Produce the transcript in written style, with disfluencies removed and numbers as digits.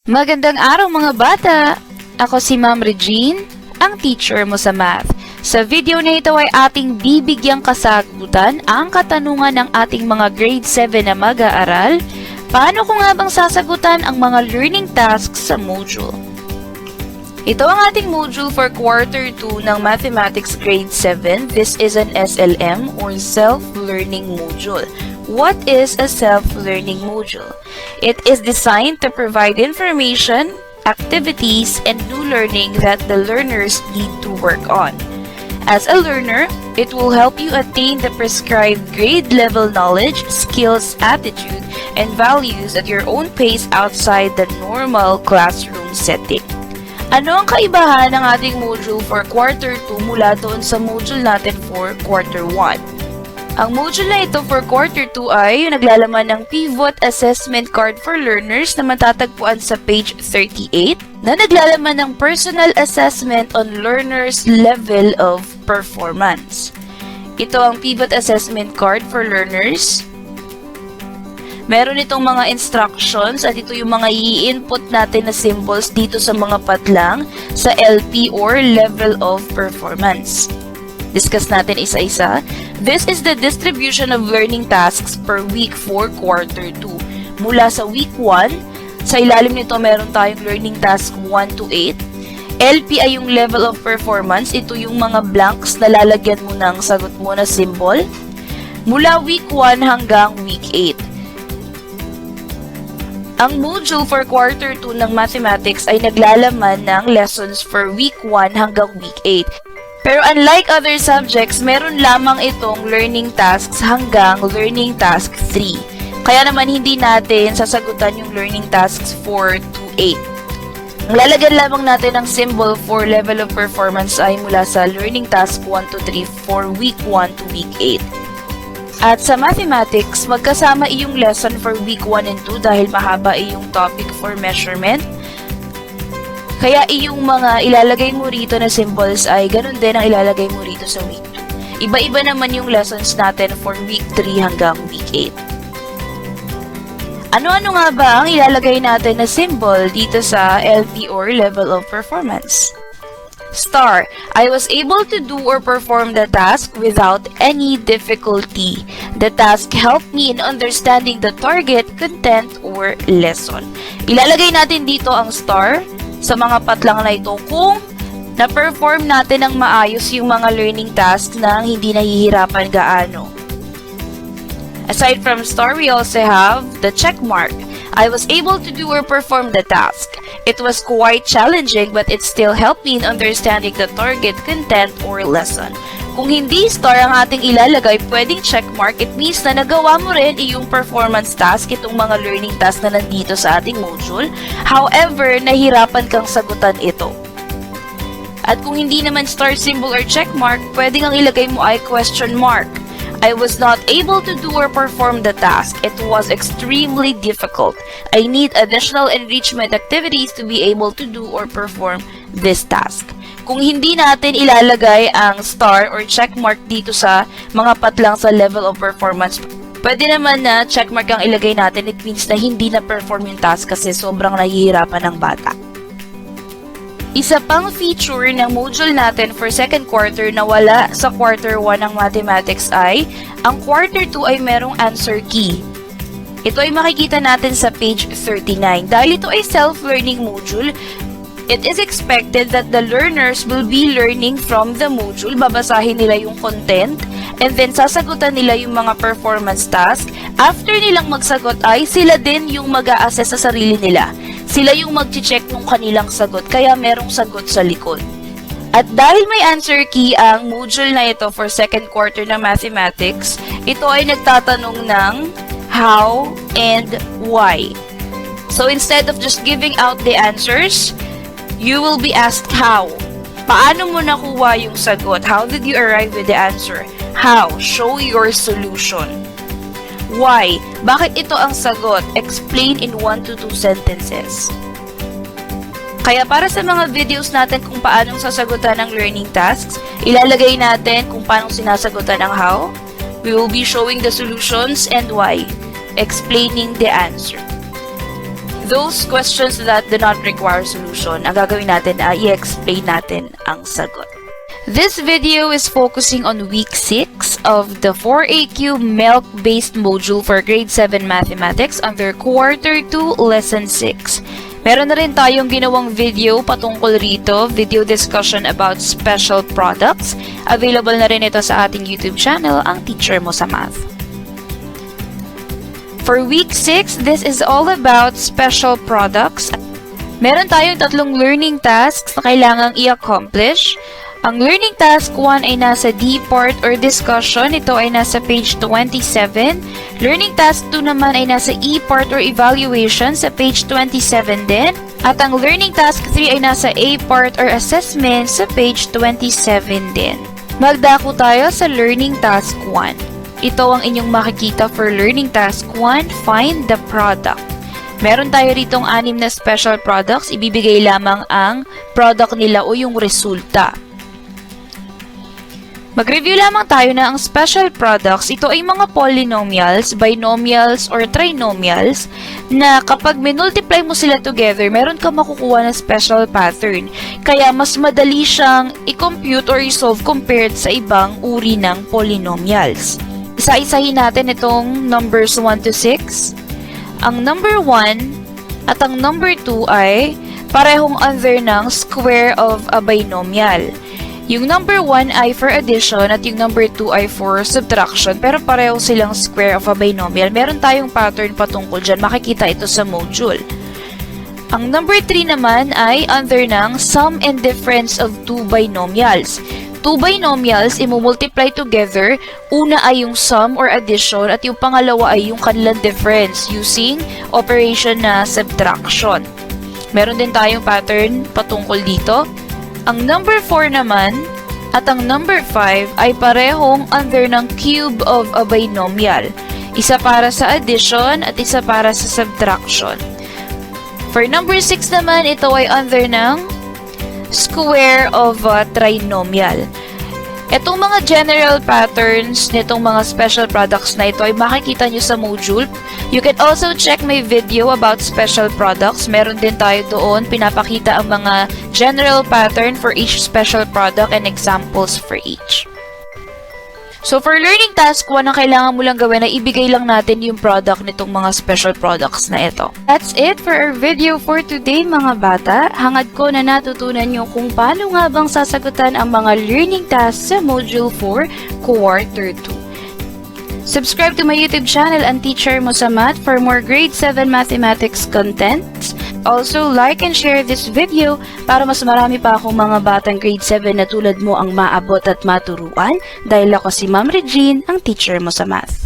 Magandang araw mga bata! Ako si Ma'am Regine, ang teacher mo sa math. Sa video na ito ay ating bibigyang kasagutan ang katanungan ng ating mga grade 7 na mag-aaral. Paano ko nga bang sasagutan ang mga learning tasks sa module? Ito ang ating module for quarter 2 ng Mathematics grade 7. This is an SLM or self-learning module. What is a self-learning module? It is designed to provide information, activities, and new learning that the learners need to work on. As a learner, it will help you attain the prescribed grade-level knowledge, skills, attitude, and values at your own pace outside the normal classroom setting. Ano ang kaibahan ng ating module for quarter 2 mula doon sa module natin for quarter 1? Ang module na ito for quarter 2 ay naglalaman ng pivot assessment card for learners na matatagpuan sa page 38 na naglalaman ng personal assessment on learners' level of performance. Ito ang pivot assessment card for learners. Meron itong mga instructions at ito yung mga i-input natin na symbols dito sa mga patlang sa LP or level of performance. Discuss natin isa-isa. This is the distribution of learning tasks per week for quarter 2. Mula sa week 1, sa ilalim nito meron tayong learning task 1 to 8. LP ay yung level of performance. Ito yung mga blanks na lalagyan mo ng sagot mo na symbol. Mula week 1 hanggang week 8. Ang module for quarter 2 ng Mathematics ay naglalaman ng lessons for week 1 hanggang week 8. Pero unlike other subjects, meron lamang itong learning tasks hanggang learning task 3. Kaya naman hindi natin sasagutan yung learning tasks 4 to 8. Ang lalagyan lamang natin ng symbol for level of performance ay mula sa learning task 1 to 3 for week 1 to week 8. At sa Mathematics, magkasama iyong lesson for week 1 and 2 dahil mahaba iyong topic for measurement. Kaya iyong mga ilalagay mo rito na symbols ay ganun din ang ilalagay mo rito sa week 2. Iba-iba naman yung lessons natin for week 3 hanggang week 8. Ano-ano nga ba ang ilalagay natin na symbol dito sa LP or level of performance? Star. I was able to do or perform the task without any difficulty. The task helped me in understanding the target, content, or lesson. Ilalagay natin dito ang star sa mga patlang na ito kung na-perform natin ng maayos yung mga learning tasks na hindi nahihirapan gaano. Aside from star, we also have the check mark. I was able to do or perform the task. It was quite challenging but it still helped me in understanding the target, content, or lesson. Kung hindi star ang ating ilalagay, pwedeng check mark. It means na nagawa mo rin iyong performance task, itong mga learning task na nandito sa ating module. However, nahirapan kang sagutan ito. At kung hindi naman star symbol or check mark, pwedeng ang ilagay mo ay question mark. I was not able to do or perform the task. It was extremely difficult. I need additional enrichment activities to be able to do or perform this task. Kung hindi natin ilalagay ang star or check mark dito sa mga patlang sa level of performance, pwede naman na check mark ang ilagay natin. It means na hindi na-perform yung task kasi sobrang nahihirapan ng bata. Isa pang feature ng module natin for second quarter na wala sa quarter 1 ng Mathematics ay ang quarter 2 ay merong answer key. Ito ay makikita natin sa page 39. Dahil ito ay self-learning module, it is expected that the learners will be learning from the module. Babasahin nila yung content and then sasagutan nila yung mga performance task. After nilang magsagot ay sila din yung mag-a-assess sa sarili nila. Sila yung mag-check ng kanilang sagot kaya merong sagot sa likod. At dahil may answer key ang module na ito for second quarter na Mathematics, ito ay nagtatanong ng how and why. So instead of just giving out the answers, you will be asked how. Paano mo nakuha yung sagot? How did you arrive with the answer? How? Show your solution. Why? Bakit ito ang sagot? Explain in 1 to 2 sentences. Kaya para sa mga videos natin kung paano sasagutan ng learning tasks, ilalagay natin kung paano sinasagutan ang how. We will be showing the solutions and why. Explaining the answer. those questions that do not require solution, ang gagawin natin ay i-explain natin ang sagot. This video is focusing on week 6 of the 4AQ MELC-based module for grade 7 mathematics under quarter 2 lesson 6. Meron na rin tayong ginawang video patungkol rito, video discussion about special products. Available na rin ito sa ating YouTube channel, ang Teacher Mo sa Math. For week 6, this is all about special products. Meron tayong 3 learning tasks na kailangang i-accomplish. Ang learning task 1 ay nasa D part or discussion. Ito ay nasa page 27. Learning task 2 naman ay nasa E part or evaluation sa page 27 din. At ang learning task 3 ay nasa A part or assessment sa page 27 din. Magdako tayo sa learning task 1. Ito ang inyong makikita for learning task 1, find the product. Meron tayo ritong 6 na special products. Ibibigay lamang ang product nila o yung resulta. Mag-review lamang tayo na ang special products, ito ay mga polynomials, binomials, or trinomials na kapag minultiply mo sila together, meron ka makukuha na special pattern. Kaya mas madali siyang i-compute or i-solve compared sa ibang uri ng polynomials. Isa-isahin natin itong numbers 1 to 6. Ang number 1 at ang number 2 ay parehong under ng square of a binomial. Yung number 1 ay for addition at yung number 2 ay for subtraction, pero pareho silang square of a binomial. Meron tayong pattern patungkol dyan. Makikita ito sa module. Ang number 3 naman ay under ng sum and difference of 2 binomials. 2 binomials, imumultiply together. Una ay yung sum or addition at yung pangalawa ay yung kanilang difference using operation na subtraction. Meron din tayong pattern patungkol dito. Ang number 4 naman at ang number 5 ay parehong under ng cube of a binomial. Isa para sa addition at isa para sa subtraction. For number 6 naman, ito ay under ng square of a trinomial. Itong mga general patterns nitong mga special products na ito ay makikita nyo sa module. You can also check my video about special products. Meron din tayo doon. Pinapakita ang mga general pattern for each special product and examples for each. So for learning task 1, ang kailangan mo lang gawin ay ibigay lang natin yung product nitong mga special products na ito. That's it for our video for today mga bata. Hangad ko na natutunan nyo kung paano nga bang sasagutan ang mga learning tasks sa Module 4, Quarter 2. Subscribe to my YouTube channel and Teacher Mo sa Math for more grade 7 mathematics contents. Also, like and share this video para mas marami pa akong mga batang grade 7 na tulad mo ang maabot at maturuan dahil ako si Ma'am Regine, ang Teacher Mo sa Math.